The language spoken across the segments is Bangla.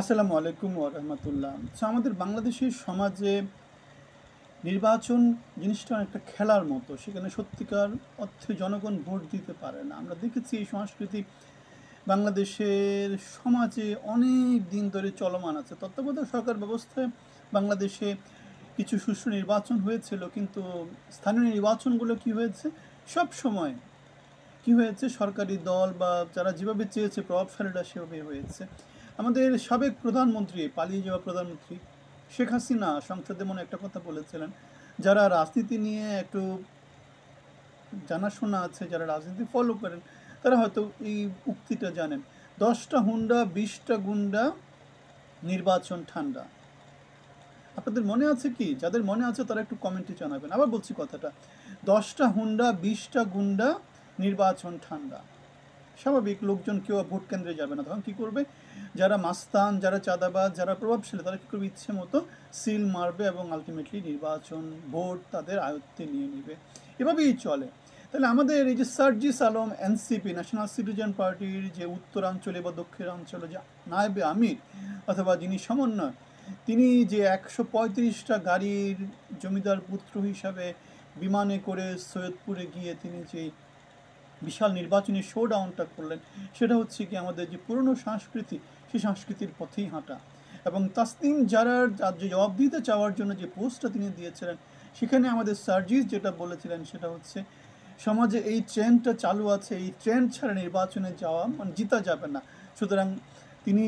আসসালামু আলাইকুম ওয়া রাহমাতুল্লাহ। আমাদের বাংলাদেশের সমাজে নির্বাচন জিনিসটা অনেকটা খেলার মতো। সেখানে সত্যিকার অর্থে জনগণ ভোট দিতে পারে না। আমরা দেখেছি এই সংস্কৃতি বাংলাদেশের সমাজে অনেক দিন ধরে চলমান আছে। তত্ত্বাবধায়ক সরকার ব্যবস্থায় বাংলাদেশে কিছু সুষ্ঠু নির্বাচন হয়েছিল, কিন্তু স্থানীয় নির্বাচনগুলো কি হয়েছে, সব সময় কি হয়েছে, সরকারি দল বা যারা যেভাবে চেয়েছে প্রভাবশালীরা সেভাবে হয়েছে। আমাদের সাবেক প্রধানমন্ত্রী, পালিয়ে যাওয়া প্রধানমন্ত্রী শেখ হাসিনা সংসদে মনে একটা কথা বলেছিলেন, যারা রাজনীতি নিয়ে একটু জানাশোনা আছে, যারা রাজনীতি ফলো করেন, তারা হয়তো এই উক্তিটা জানেন, 10টা হুন্ডা 20টা গুন্ডা, নির্বাচন ঠান্ডা। আপনাদের মনে আছে কি? যাদের মনে আছে তারা একটু কমেন্টে জানাবেন। আবার বলছি কথাটা, 10টা হুন্ডা 20টা গুন্ডা, নির্বাচন ঠান্ডা। স্বাভাবিক, লোকজন কেউ ভোট কেন্দ্রে যাবে না, তখন কী করবে, যারা মাস্তান, যারা চাঁদাবাজ, যারা প্রভাবশালী, তারা কী করবে, ইচ্ছে মতো সিল মারবে এবং আলটিমেটলি নির্বাচন ভোট তাদের আয়ত্তে নিয়ে নেবে। এভাবেই চলে। তাহলে আমাদের এই যে Sarjis Alam, NCP, national citizen পার্টির যে উত্তরাঞ্চলে বা দক্ষিণাঞ্চলে যে নায়েবে আমির অথবা যিনি সমন্বয়, তিনি যে 135টা গাড়ির জমিদার পুত্র হিসাবে বিমানে করে সৈয়দপুরে গিয়ে তিনি যে বিশাল নির্বাচনী শোডাউনটা করলেন, সেটা হচ্ছে কি আমাদের যে পুরনো সংস্কৃতি, সেই সংস্কৃতির পথেই হাঁটা। এবং তাসনিম জারার যে জবাবদিহিতা চাওয়ার জন্য যে পোস্টটা তিনি দিয়েছিলেন, সেখানে আমাদের সার্জিস যেটা বলেছিলেন সেটা হচ্ছে, সমাজে এই ট্রেন্ডটা চালু আছে, এই ট্রেন্ড ছাড়া নির্বাচনে যাওয়া মানে জিতা যাবে না। সুতরাং তিনি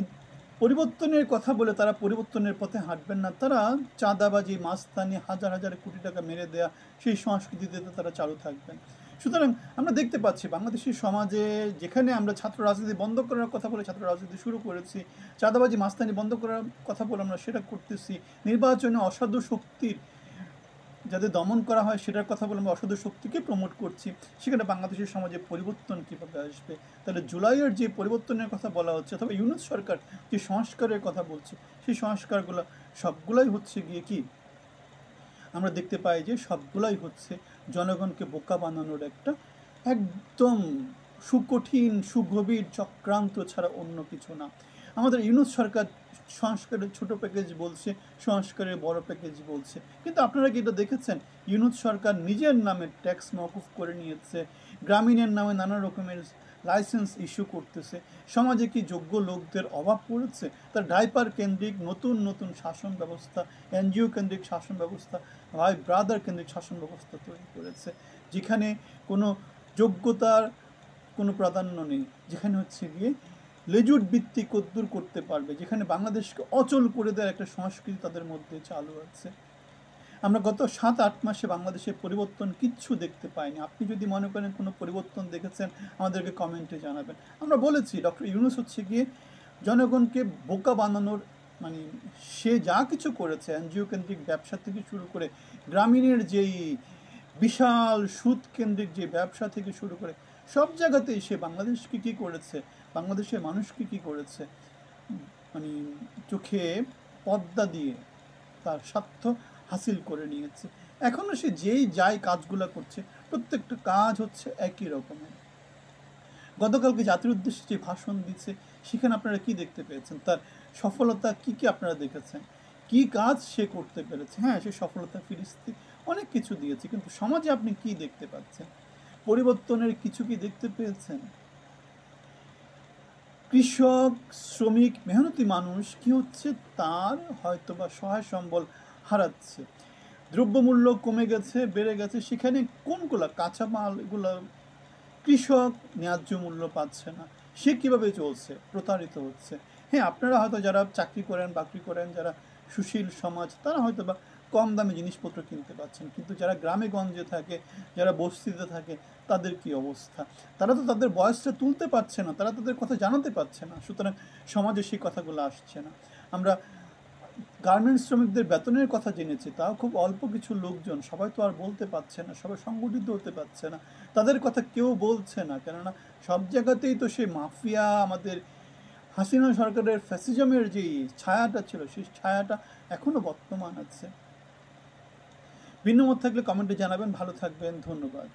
পরিবর্তনের কথা বলে তারা পরিবর্তনের পথে হাঁটবেন না, তারা চাঁদাবাজি, মাস্তানি, হাজার হাজার কোটি টাকা মেরে দেয়া, সেই সংস্কৃতিতে তারা চালু থাকবেন। সুতরাং আমরা দেখতে পাচ্ছি বাংলাদেশের সমাজে, যেখানে আমরা ছাত্র রাজনীতি বন্ধ করার কথা বলে ছাত্র রাজনীতি শুরু করেছি, চাঁদাবাজি, মাস্তানি বন্ধ করার কথা বলে আমরা সেটা করতেছি, নির্বাচনে অসাধু শক্তির যাদের দমন করা হয় সেটার কথা বলে আমরা অসাধু শক্তিকে প্রমোট করছি, সেখানে বাংলাদেশের সমাজে পরিবর্তন কীভাবে আসবে? তাহলে জুলাইয়ের যে পরিবর্তনের কথা বলা হচ্ছে, অথবা ইউনূস সরকার যে সংস্কারের কথা বলছে, সেই সংস্কারগুলো সবগুলাই হচ্ছে গিয়ে কি, আমরা দেখতে পাই যে সবগুলাই হচ্ছে জনগণকে বোকা বানানোর একটা একদম সুকঠিন সুগভীর চক্রান্ত ছাড়া অন্য কিছু না। আমাদের ইউনূস সরকার সংস্কারের ছোট প্যাকেজ বলছে, সংস্কারের বড় প্যাকেজ বলছে, কিন্তু আপনারা কি এটা দেখেছেন? ইউনূস সরকার নিজের নামে ট্যাক্স মওকুফ করে নিয়েছে, গ্রামীণের নামে নানা রকমের লাইসেন্স ইস্যু করতেছে। সমাজে কি যোগ্য লোকদের অভাব পড়েছে? তার ডাইপার কেন্দ্রিক নতুন নতুন শাসন ব্যবস্থা, এনজিও কেন্দ্রিক শাসন ব্যবস্থা, ভাই ব্রাদার কেন্দ্রিক শাসন ব্যবস্থা তৈরি করেছে, যেখানে কোনো যোগ্যতার কোনো প্রাধান্য নেই, যেখানে হচ্ছে গিয়ে লেজুট ভিত্তিক কদ্দূর করতে পারবে, যেখানে বাংলাদেশকে অচল করে দেওয়ার একটা সংস্কৃতি তাদের মধ্যে চালু আছে। আমরা গত 7-8 মাসে বাংলাদেশের পরিবর্তন কিচ্ছু দেখতে পাইনি। আপনি যদি মনে করেন কোনো পরিবর্তন দেখেছেন, আমাদেরকে কমেন্টে জানাবেন। আমরা বলেছি ডক্টর ইউনূস হচ্ছে গিয়ে জনগণকে বোকা বানানোর, মানে সে যা কিছু করেছে, এনজিও কেন্দ্রিক ব্যবসা থেকে শুরু করে গ্রামীণের যেই বিশাল সুদ কেন্দ্রিক যে ব্যবসা থেকে শুরু করে সব জায়গাতেই সে বাংলাদেশকে কী করেছে, বাংলাদেশের মানুষকে কী করেছে, মানে চোখে পর্দা দিয়ে তার স্বার্থ হাসিল করে নিয়েছে। এখনও সে যেই যাই কাজগুলো করছে, প্রত্যেকটা কাজ হচ্ছে একই রকমের। গতকালকে জাতির উদ্দেশ্যে যে ভাষণ দিচ্ছে, সেখানে আপনারা কি দেখতে পেয়েছেন? তার সফলতা কি কি আপনারা দেখেছেন? কি কাজ সে করতে পেরেছে? হ্যাঁ, সে সফলতা ফিরিস্তি অনেক কিছু দিয়েছে, কিন্তু সমাজে আপনি কি দেখতে পাচ্ছেন? পরিবর্তনের কিছু কি দেখতে পেয়েছেন? কৃষক, শ্রমিক, মেহনতি মানুষ কি হচ্ছে, তার হয়তো বা সহায় সম্বল হারাচ্ছে। দ্রব্যমূল্য কমে গেছে, বেড়ে গেছে, সেখানে কোনগুলো কাঁচামাল, এগুলো কৃষক ন্যায্য মূল্য পাচ্ছে না, সে কীভাবে চলছে, প্রতারিত হচ্ছে। হ্যাঁ, আপনারা হয়তো যারা চাকরি করেন, বাকরি করেন, যারা সুশীল সমাজ, তারা হয়তো বা কম দামে জিনিসপত্র কিনতে পাচ্ছেন, কিন্তু যারা গ্রামে গঞ্জে থাকে, যারা বস্তিতে থাকে, তাদের কি অবস্থা? তারা তো তাদের বয়সটা তুলতে পারছে না, তারা তাদের কথা জানাতে পারছে না, সুতরাং সমাজে সেই কথাগুলো আসছে না। আমরা গার্মেন্টস শ্রমিকদের বেতনের কথা জেনেছি, তাও খুব অল্প কিছু লোকজন, সবাই তো আর বলতে পারছে না, সবাই সংগঠিত হতে পারছে না, তাদের কথা কেউ বলছে না, কেননা সব জায়গাতেই তো সেই মাফিয়া, আমাদের হাসিনা সরকারের ফ্যাসিজমের যেই ছায়াটা ছিল, সেই ছায়াটা এখনও বর্তমান আছে। ভিন্ন মত থাকলে কমেন্টে জানাবেন। ভালো থাকবেন, ধন্যবাদ।